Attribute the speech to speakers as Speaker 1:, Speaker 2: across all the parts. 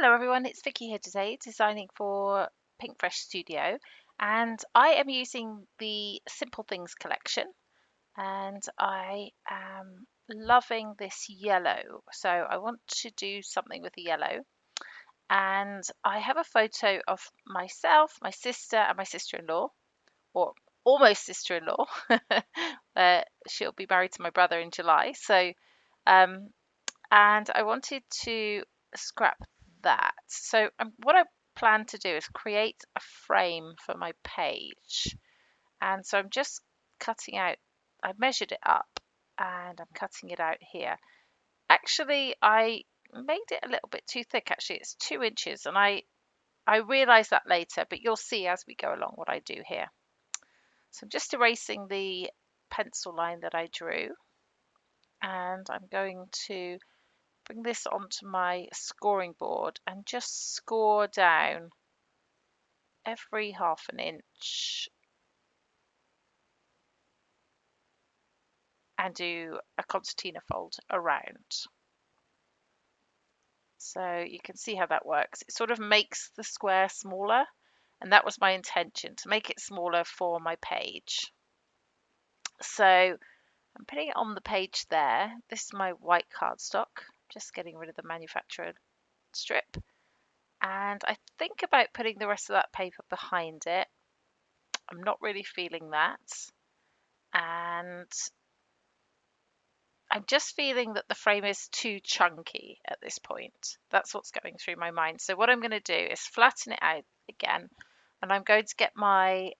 Speaker 1: Hello everyone, it's Vicky here today, designing for Pinkfresh Studio, and I am using the Simple Things collection, and I am loving this yellow. So I want to do something with the yellow, and I have a photo of myself, my sister, and my sister-in-law, or almost sister-in-law. She'll be married to my brother in July, um, and I wanted to scrap that. So what I plan to do is create a frame for my page. And so I'm just cutting out, I measured it up and I'm cutting it out here. Actually, I made it a little bit too thick. Actually, it's 2 inches, and I realized that later, but you'll see as we go along what I do here. So I'm just erasing the pencil line that I drew, and I'm going to bring this onto my scoring board and just score down every half an inch and do a concertina fold around. So you can see how that works. It sort of makes the square smaller, and that was my intention, to make it smaller for my page. So I'm putting it on the page there. This is my white cardstock, just getting rid of the manufacturer strip. And I think about putting the rest of that paper behind it. I'm not really feeling that. And I'm just feeling that the frame is too chunky at this point. That's what's going through my mind. So what I'm going to do is flatten it out again, and I'm going to get my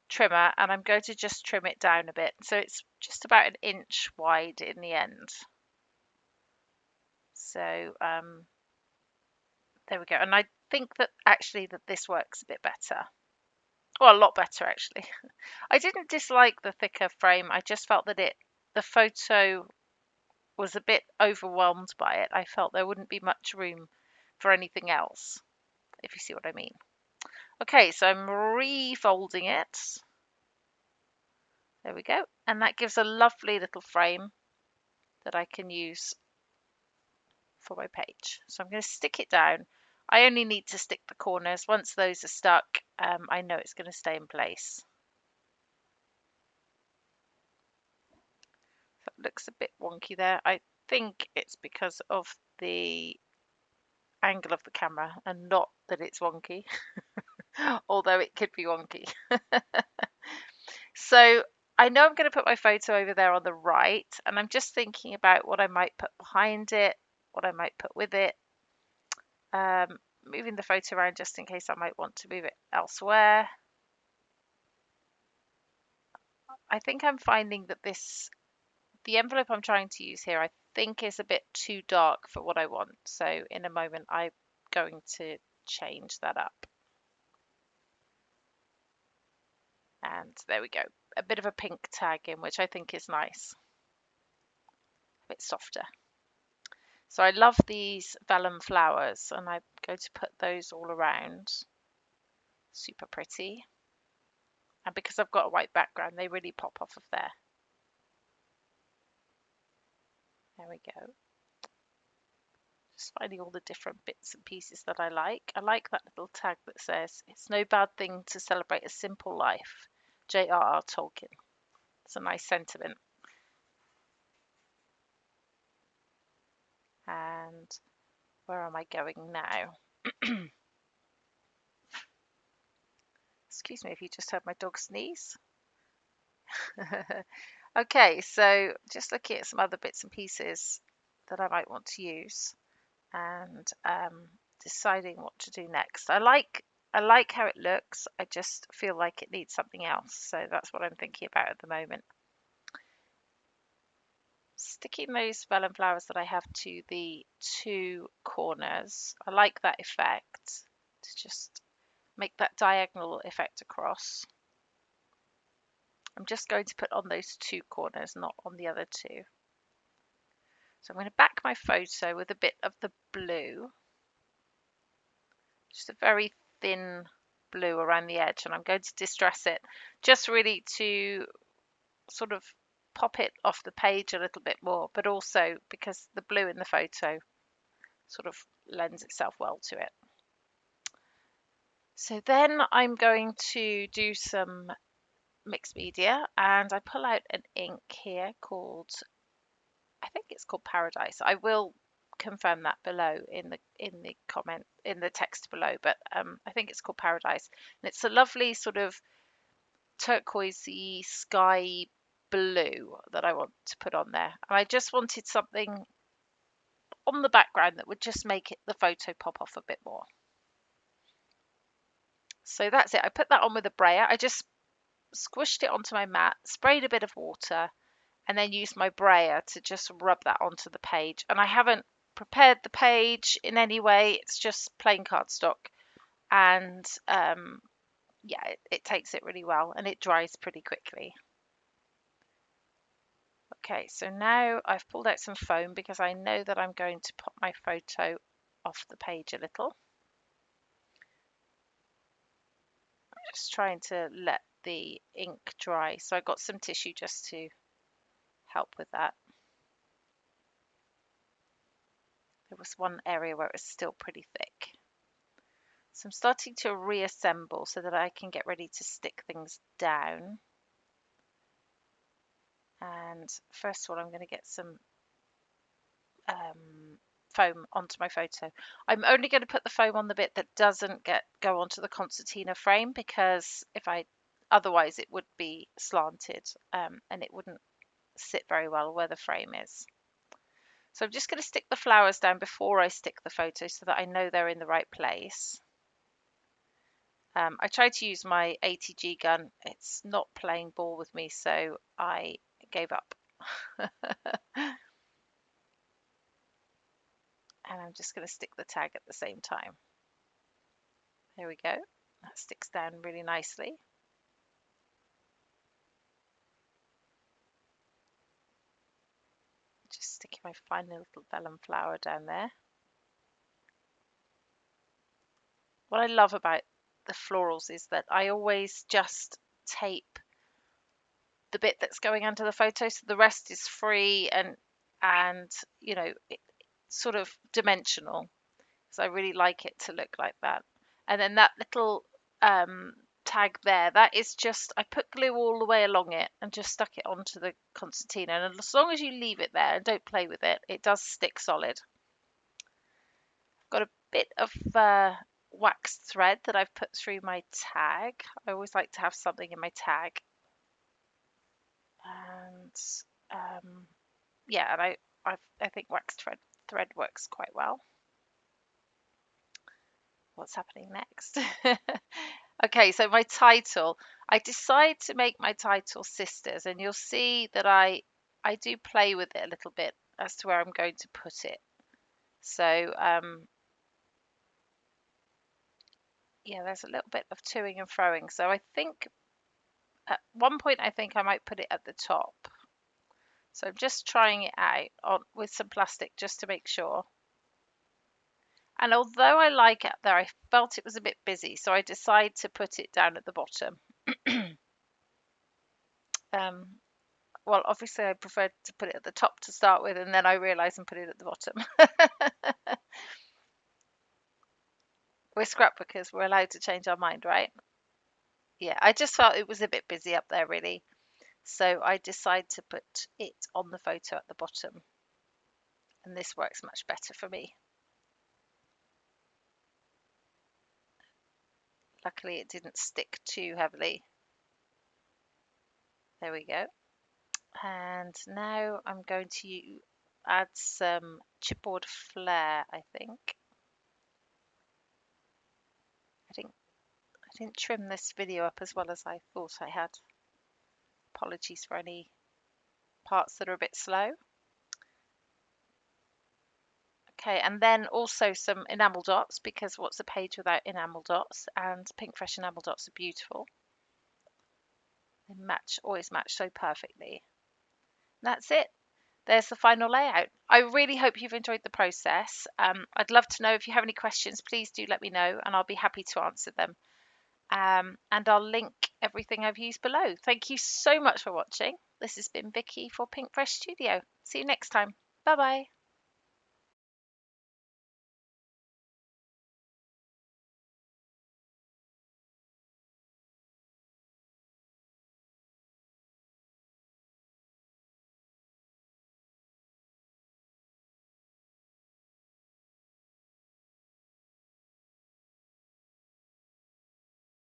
Speaker 1: trimmer, and I'm going to just trim it down a bit. So it's just about 1 inch wide in the end. So there we go. And I think that actually that this works a bit better. Well, a lot better actually. I didn't dislike the thicker frame. I just felt that the photo was a bit overwhelmed by it. I felt there wouldn't be much room for anything else, if you see what I mean. Okay, so I'm refolding it. There we go. And that gives a lovely little frame that I can use for my page. So I'm going to stick it down. I only need to stick the corners. Once those are stuck, I know it's going to stay in place. That looks a bit wonky there. I think it's because of the angle of the camera and not that it's wonky, although it could be wonky. So I know I'm going to put my photo over there on the right, and I'm just thinking about what I might put behind it, what I might put with it. Moving the photo around just in case I might want to move it elsewhere. I think I'm finding that the envelope I'm trying to use here, I think is a bit too dark for what I want. So in a moment, I'm going to change that up. And there we go. A bit of a pink tag in, which I think is nice. A bit softer. So I love these vellum flowers, and I'm going to put those all around. Super pretty. And because I've got a white background, they really pop off of there. There we go. Just finding all the different bits and pieces that I like. I like that little tag that says, "It's no bad thing to celebrate a simple life." J.R.R. Tolkien. It's a nice sentiment. And where am I going now? Excuse me if you just heard my dog sneeze. Okay, so just looking at some other bits and pieces that I might want to use, and deciding what to do next. I like how it looks. I just feel like it needs something else. So that's what I'm thinking about at the moment. Sticking those vellum flowers that I have to the two corners. I like that effect, to just make that diagonal effect across. I'm just going to put on those two corners, not on the other two. So I'm going to back my photo with a bit of the blue, just a very thin blue around the edge, and I'm going to distress it just really to sort of pop it off the page a little bit more, but also because the blue in the photo sort of lends itself well to it. So then I'm going to do some mixed media, and I pull out an ink here called, I think it's called Paradise. I will confirm that below in the comment in the text below, but I think it's called Paradise, and it's a lovely sort of turquoisey sky blue that I want to put on there. And I just wanted something on the background that would just make the photo pop off a bit more. So that's it. I put that on with a brayer. I just squished it onto my mat, sprayed a bit of water, and then used my brayer to just rub that onto the page. And I haven't prepared the page in any way. It's just plain cardstock. And yeah, it takes it really well, and it dries pretty quickly. Okay, so now I've pulled out some foam because I know that I'm going to pop my photo off the page a little. I'm just trying to let the ink dry. So I got some tissue just to help with that. There was one area where it was still pretty thick. So I'm starting to reassemble so that I can get ready to stick things down. And first of all, I'm going to get some foam onto my photo. I'm only going to put the foam on the bit that doesn't go onto the concertina frame, because otherwise it would be slanted and it wouldn't sit very well where the frame is. So I'm just going to stick the flowers down before I stick the photo so that I know they're in the right place. I tried to use my ATG gun. It's not playing ball with me, so I gave up. And I'm just going to stick the tag at the same time. There we go. That sticks down really nicely. Just sticking my final little vellum flower down there. What I love about the florals is that I always just tape the bit that's going under the photo, so the rest is free and you know, it's sort of dimensional. So I really like it to look like that. And then that little tag there, that is just, I put glue all the way along it and just stuck it onto the concertina. And as long as you leave it there and don't play with it, it does stick solid. I've got a bit of waxed thread that I've put through my tag. I always like to have something in my tag. And yeah, and I think waxed thread works quite well. What's happening next? Okay, so my title. I decide to make my title Sisters, and you'll see that I do play with it a little bit as to where I'm going to put it. So yeah, there's a little bit of toing and froing. So I think at one point I think I might put it at the top. So I'm just trying it out with some plastic just to make sure. And although I like it there, I felt it was a bit busy, so I decided to put it down at the bottom. Well, obviously I preferred to put it at the top to start with, and then I realised and put it at the bottom. We're scrapbookers, we're allowed to change our mind, right? Yeah, I just felt it was a bit busy up there, really. So I decided to put it on the photo at the bottom. And this works much better for me. Luckily, it didn't stick too heavily. There we go. And now I'm going to add some chipboard flair, I think. I didn't trim this video up as well as I thought I had. Apologies for any parts that are a bit slow. Okay, and then also some enamel dots, because what's a page without enamel dots? And Pinkfresh enamel dots are beautiful. They always match so perfectly. That's it. There's the final layout. I really hope you've enjoyed the process. I'd love to know if you have any questions, please do let me know and I'll be happy to answer them. And I'll link everything I've used below. Thank you so much for watching. This has been Vicki for Pinkfresh Studio. See you next time. Bye bye.